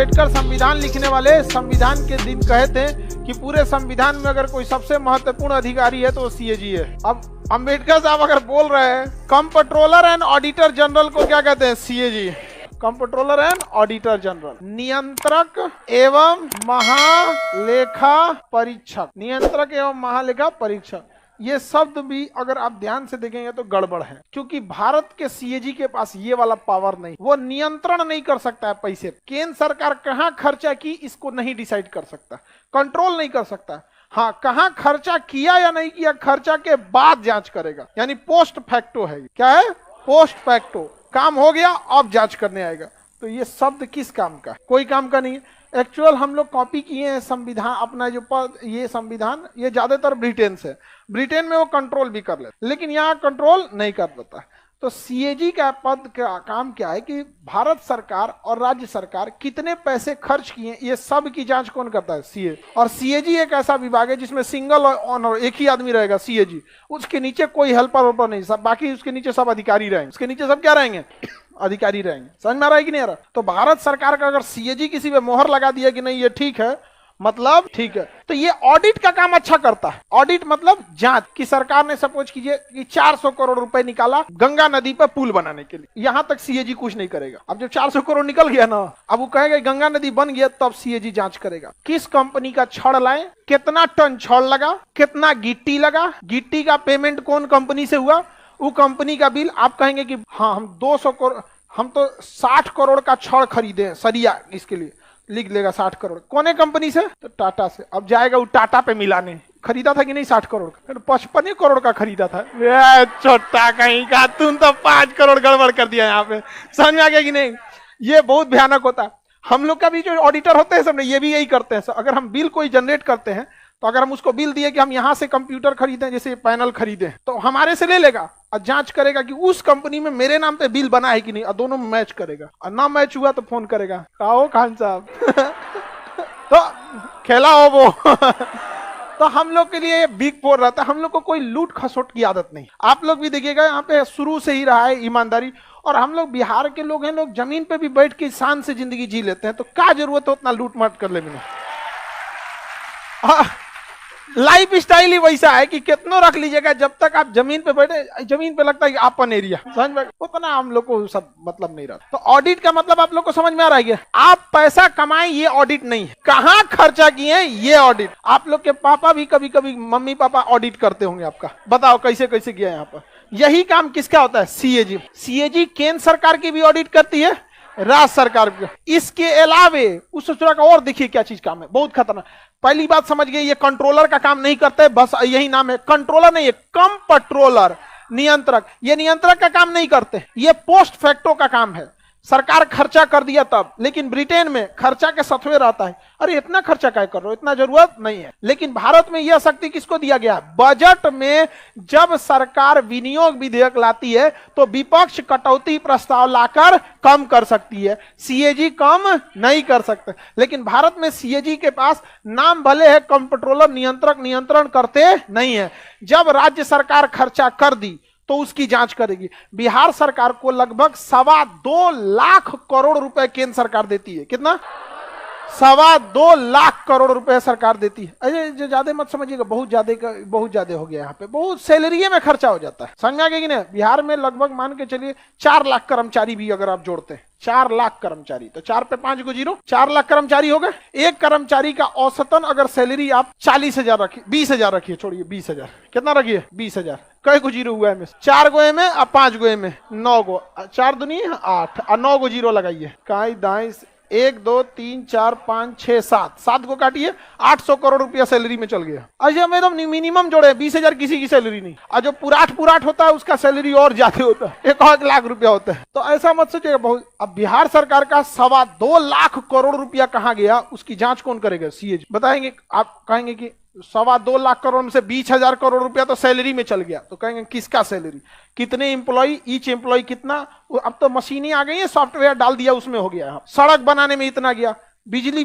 अम्बेडकर संविधान लिखने वाले संविधान के दिन कहे थे कि पूरे संविधान में अगर कोई सबसे महत्वपूर्ण अधिकारी है तो वो सीएजी है। अब अम्बेडकर साहब अगर बोल रहे हैं कंप्ट्रोलर एंड ऑडिटर जनरल को क्या कहते हैं? CAG. Comptroller and auditor general, नियंत्रक एवं महालेखा परीक्षक, नियंत्रक एवं महालेखा परीक्षक। ये शब्द भी अगर आप ध्यान से देखेंगे तो गड़बड़ है, क्योंकि भारत के सीएजी के पास ये वाला पावर नहीं, वो नियंत्रण नहीं कर सकता है पैसे। केंद्र सरकार कहाँ खर्चा की इसको नहीं डिसाइड कर सकता, कंट्रोल नहीं कर सकता। हाँ, कहाँ खर्चा किया या नहीं किया खर्चा के बाद जांच करेगा, यानी पोस्ट फैक्टो है। क्या है? Post facto. काम हो गया अब जांच करने आएगा। तो ये शब्द किस काम का? कोई काम का नहीं है। एक्चुअल हम लोग कॉपी किए हैं संविधान, अपना जो ये संविधान ये ज्यादातर ब्रिटेन से, ब्रिटेन में वो कंट्रोल भी कर लेते, लेकिन यहाँ कंट्रोल नहीं कर पाता। तो सीएजी का पद का काम क्या है कि भारत सरकार और राज्य सरकार कितने पैसे खर्च किए ये सब की जांच कौन करता है? सीए। और सीएजी एक ऐसा विभाग है जिसमें सिंगल ऑनर एक ही आदमी रहेगा, सीएजी। उसके नीचे कोई हेल्पर वेल्पर नहीं, सब बाकी उसके नीचे सब अधिकारी रहेंगे। उसके नीचे सब क्या रहेंगे? अधिकारी रहेंगे। समझ में आ रहा है कि नहीं आ रहा? तो भारत सरकार का अगर सीएजी किसी पे मोहर लगा दिया कि नहीं ये ठीक है, मतलब ठीक है, तो ये ऑडिट का काम अच्छा करता है। ऑडिट मतलब जांच कि सरकार ने सपोज कीजिए कि 400 करोड़ रुपए निकाला गंगा नदी पर पुल बनाने के लिए, यहां तक सीएजी कुछ नहीं करेगा। अब जब 400 करोड़ निकल गया ना, अब वो कहेगा गंगा नदी बन गया, तब सीएजी जांच करेगा किस कंपनी का छड़ लाए, कितना टन छड़ लगा, कितना गिट्टी लगा, गिट्टी का पेमेंट कौन कंपनी से हुआ, वो कंपनी का बिल। आप कहेंगे कि हाँ हम 200 करोड़, हम तो 60 करोड़ का छड़ खरीदे सरिया, इसके लिए लिख लेगा 60 करोड़। कौन कंपनी से? तो टाटा से। अब जाएगा वो टाटा पे मिलाने, खरीदा था कि नहीं 60 करोड़ का? 55 करोड़ का खरीदा था। छोटा कहीं का, तुम तो 5 करोड़ गड़बड़ कर दिया यहाँ पे। समझ में आ गया कि नहीं? ये बहुत भयानक होता है। हम लोग का भी जो ऑडिटर होते हैं सब ये भी यही करते हैं। अगर हम बिल कोई जनरेट करते हैं तो अगर हम उसको बिल दिए कि हम यहां से कंप्यूटर खरीदें, जैसे पैनल खरीदें, तो हमारे से ले लेगा और जांच करेगा कि उस कंपनी में मेरे नाम पे बिल बना है कि नहीं, और दोनों में मैच करेगा। और ना मैच हुआ तो फोन करेगा, कहो खान साहब तो खेला हो वो तो हम लोग के लिए बिग फोर रहता है। हम लोग को कोई लूट खसोट की आदत नहीं। आप लोग भी देखिएगा यहाँ पे शुरू से ही रहा है ईमानदारी। और हम लोग बिहार के लोग हैं, लोग जमीन पे भी बैठ के शान से जिंदगी जी लेते हैं, तो क्या जरूरत है उतना लूट माट कर ले बिना। लाइफ स्टाइल ही वैसा है कि कितना रख लीजिएगा, जब तक आप जमीन पे बैठे, जमीन पे लगता है कि आपन एरिया, समझ में, उतना हम लोग को सब मतलब नहीं रहता। तो ऑडिट का मतलब आप लोग को समझ में आ रहा है? आप पैसा कमाएं ये ऑडिट नहीं है, कहाँ खर्चा किए ये ऑडिट। आप लोग के पापा भी कभी कभी, मम्मी पापा ऑडिट करते होंगे आपका, बताओ कैसे कैसे किया यहाँ पर। यही काम किसका होता है? सीएजी। सीएजी केंद्र सरकार की भी ऑडिट करती है, राज्य सरकार भी। इसके अलावे उस सूचना का और देखिए क्या चीज काम है, बहुत खतरनाक। पहली बात समझ गए, ये कंट्रोलर का काम नहीं करते, बस यही नाम है। कंट्रोलर नहीं है, कंप्ट्रोलर, नियंत्रक। ये नियंत्रक का काम नहीं करते, ये पोस्ट फैक्टो का काम है। सरकार खर्चा कर दिया तब, लेकिन ब्रिटेन में खर्चा के सत्वे रहता है, अरे इतना खर्चा क्या कर रहे हो, इतना जरूरत नहीं है। लेकिन भारत में यह शक्ति किसको दिया गया? बजट में जब सरकार विनियोग विधेयक लाती है तो विपक्ष कटौती प्रस्ताव लाकर कम कर सकती है, सीएजी कम नहीं कर सकते। लेकिन भारत में सीएजी के पास नाम भले है कंप्ट्रोलर, नियंत्रक, नियंत्रण करते नहीं है। जब राज्य सरकार खर्चा कर दी तो उसकी जांच करेगी। बिहार सरकार को लगभग 2.25 लाख करोड़ रुपए केंद्र सरकार देती है। कितना? 2.25 लाख करोड़ रुपए सरकार देती है। अरे जो ज्यादा मत समझिएगा, बहुत ज्यादा हो गया। यहाँ पे बहुत सैलरी में खर्चा हो जाता है, समझ में आ गया कि नहीं? बिहार में लगभग मान के चलिए 4 लाख कर्मचारी भी अगर आप जोड़ते हैं, 4 लाख कर्मचारी, तो 4 पे 5 को 0, 4 लाख कर्मचारी हो गए। एक कर्मचारी का औसतन अगर सैलरी आप 40,000 रखिए, 20,000 रखिए, छोड़िए 20,000, कितना रखिए? 20,000। कई को 0 हुआ है? 4 गो में और 5 गो में 9 गो, 4 दूनी 8 और 9 गो 0 लगाइए। काई दाई 1 2 3 4 5 6 7 को काटिए, 800 करोड़ रुपया सैलरी में चल गया। अच्छा मैं तो मिनिमम जोड़े 20,000 किसी की सैलरी नहीं, और जो पुराट होता है उसका सैलरी और ज्यादा होता है, 1 लाख रुपया होता है। तो ऐसा मत सोचिएगा बहुत। अब बिहार सरकार का 2.25 लाख करोड़ रुपया कहाँ गया, उसकी जांच कौन करेगा? सीएजी। बताएंगे, आप कहेंगे कि 2.25 लाख करोड़ में से 20,000 करोड़ रुपया तो सैलरी में चल गया, तो कहेंगे किसका सैलरी, कितने एम्प्लॉय, ईच एम्प्लॉय कितना। अब तो मशीनें आ गई है, सॉफ्टवेयर डाल दिया उसमें हो गया। सड़क बनाने में इतना गया, बिजली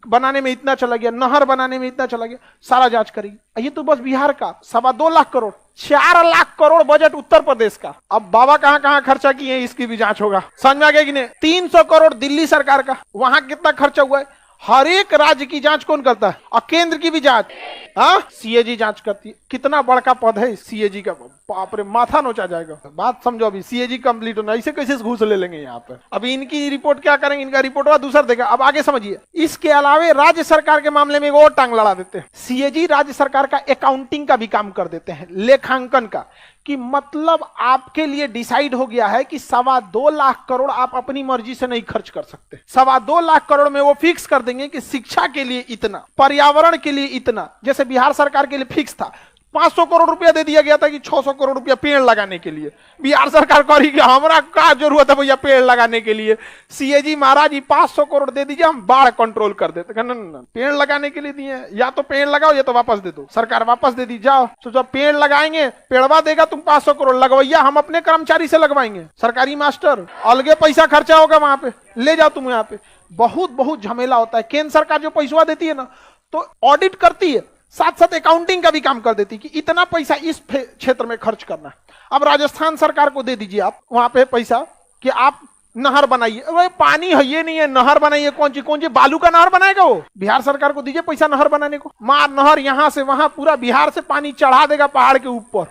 बनाने में इतना चला गया, नहर बनाने में इतना चला गया, सारा जांच करेगी। ये तो बस बिहार का 2.25 लाख करोड़। 4 लाख करोड़ बजट उत्तर प्रदेश का। अब बाबा कहां कहां खर्चा किए हैं इसकी भी जांच होगा। समझ में आ गया कि नहीं? 300 करोड़ दिल्ली सरकार का, वहां कितना खर्चा हुआ है। हर एक राज्य की जांच कौन करता है? और केंद्र की भी जांच सीएजी जांच करती है। कितना बड़का पद है सीएजी का, बाप रे, माथा नोचा जाएगा। बात समझो, अभी सीएजी कंप्लीट होना, इसे कैसे घूस ले लेंगे यहाँ पे। अभी इनकी रिपोर्ट क्या करेंगे, इनका रिपोर्ट हुआ दूसरा देगा। अब आगे समझिए, इसके अलावा राज्य सरकार के मामले में एक और टांग लड़ा देते हैं। सीएजी राज्य सरकार का अकाउंटिंग का भी काम कर देते हैं, लेखांकन का, कि मतलब आपके लिए डिसाइड हो गया है कि 2.25 लाख करोड़ आप अपनी मर्जी से नहीं खर्च कर सकते। 2.25 लाख करोड़ में वो फिक्स कर देंगे कि शिक्षा के लिए इतना, पर्यावरण के लिए इतना। जैसे बिहार सरकार के लिए फिक्स था, 500 करोड़ रुपया दे दिया गया था कि 600 करोड़ रुपया पेड़ लगाने के लिए। बिहार सरकार कह कि हमारा क्या जरूरत है भैया पेड़ लगाने के लिए, सीएजी महाराज जी 500 करोड़ दे दीजिए, हम बाढ़ कंट्रोल कर देते। ना, पेड़ लगाने के लिए दिए, या तो पेड़ लगाओ या तो वापस दे दो, सरकार वापस दे दी जाओ। तो जब पेड़ लगाएंगे, पेड़वा देगा तुम 500 करोड़, लगवैया हम अपने कर्मचारी से लगवाएंगे, सरकारी मास्टर, अलगे पैसा खर्चा होगा वहां पे, ले जाओ तुम यहाँ पे। बहुत झमेला होता है। केंद्र सरकार जो पैसा देती है ना, तो ऑडिट करती है, साथ साथ अकाउंटिंग का भी काम कर देती कि इतना पैसा इस क्षेत्र में खर्च करना है। अब राजस्थान सरकार को दे दीजिए आप वहां पे पैसा कि आप नहर बनाइए, अरे पानी है ये नहीं है, नहर बनाइए। कौन सी बालू का नहर बनाएगा वो? बिहार सरकार को दीजिए पैसा नहर बनाने को, मार नहर यहां से वहां, पूरा बिहार से पानी चढ़ा देगा पहाड़ के ऊपर।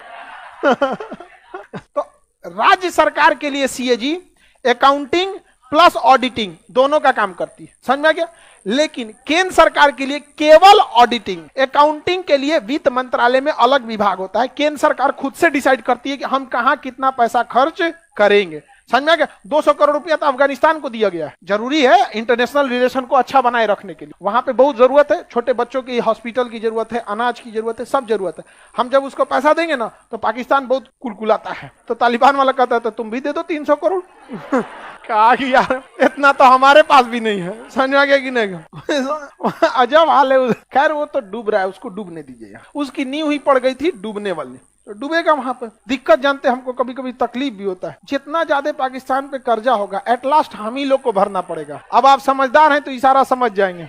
तो राज्य सरकार के लिए सीएजी अकाउंटिंग प्लस ऑडिटिंग दोनों का काम करती है, समझ में आ गया। लेकिन केंद्र सरकार के लिए केवल ऑडिटिंग, अकाउंटिंग के लिए वित्त मंत्रालय में अलग विभाग होता है। केंद्र सरकार खुद से डिसाइड करती है कि हम कहां कितना पैसा खर्च करेंगे, समझ में आ गया। 200 करोड़ रुपया तो अफगानिस्तान को दिया गया है, जरूरी है इंटरनेशनल रिलेशन को अच्छा बनाए रखने के लिए। वहां पे बहुत जरूरत है, छोटे बच्चों की हॉस्पिटल की जरूरत है, अनाज की जरूरत है, सब जरूरत है। हम जब उसको पैसा देंगे ना तो पाकिस्तान बहुत कुलकुलाता है। तो तालिबान वाला कहता है तो तुम भी दे दो 300 करोड़। कहा कि यार इतना तो हमारे पास भी नहीं है, समझ में आ गया कि नहीं। अजब हाल है। खैर वो तो डूब रहा है, उसको डूबने दीजिए। उसकी नींव ही पड़ गई थी डूबने वाली, तो डूबेगा वहां पर। दिक्कत जानते हमको कभी कभी तकलीफ भी होता है, जितना ज्यादा पाकिस्तान पे कर्जा होगा एट लास्ट हम ही लोग को भरना पड़ेगा। अब आप समझदार हैं तो इशारा समझ जाएंगे।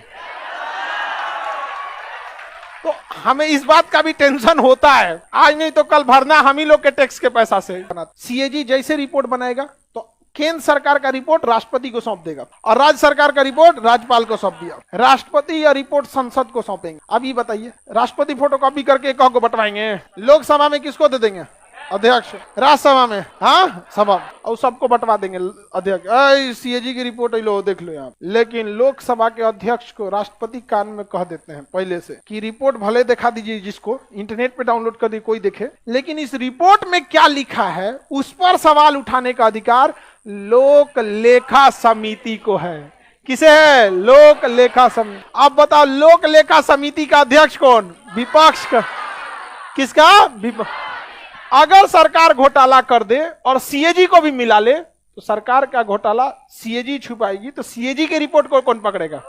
तो हमें इस बात का भी टेंशन होता है, आज नहीं तो कल भरना हम ही लोग के टैक्स के पैसा से। सीएजी जैसे रिपोर्ट बनाएगा तो केंद्र सरकार का रिपोर्ट राष्ट्रपति को सौंप देगा और राज्य सरकार का रिपोर्ट राज्यपाल को सौंप दिया। राष्ट्रपति या रिपोर्ट संसद को सौंपेंगे। अब ये बताइए, राष्ट्रपति फोटोकॉपी करके कहाँ को बंटवाएंगे? लोकसभा में किसको दे देंगे? अध्यक्ष। राज्यसभा में सभा, और सबको बंटवा देंगे अध्यक्ष। सीएजी की रिपोर्ट लो, देख लो यहाँ। लेकिन लोकसभा के अध्यक्ष को राष्ट्रपति कान में कह देते हैं पहले से कि रिपोर्ट भले दिखा दीजिए, जिसको इंटरनेट पे डाउनलोड कर दी कोई देखे, लेकिन इस रिपोर्ट में क्या लिखा है उस पर सवाल उठाने का अधिकार लोक लेखा समिति को है। किसे है? लोक लेखा समिति। अब बताओ, लोक लेखा समिति का अध्यक्ष कौन? विपक्ष का। किसका? विपक्ष। अगर सरकार घोटाला कर दे और सीएजी को भी मिला ले तो सरकार का घोटाला सीएजी छुपाएगी, तो सीएजी की रिपोर्ट को कौन पकड़ेगा?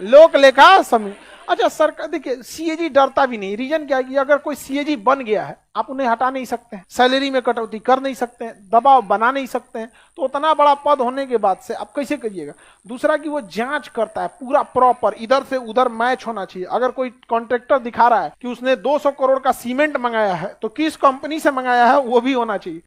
लोक लेखा समिति। अच्छा, सरकार देखिए सीएजी डरता भी नहीं। रीजन क्या है कि अगर कोई सीएजी बन गया है आप उन्हें हटा नहीं सकते हैं, सैलरी में कटौती कर नहीं सकते हैं, दबाव बना नहीं सकते हैं, तो उतना बड़ा पद होने के बाद से आप कैसे करिएगा? दूसरा कि वो जांच करता है पूरा प्रॉपर, इधर से उधर मैच होना चाहिए। अगर कोई कॉन्ट्रैक्टर दिखा रहा है कि उसने 200 करोड़ का सीमेंट मंगाया है तो किस कंपनी से मंगाया है वो भी होना चाहिए।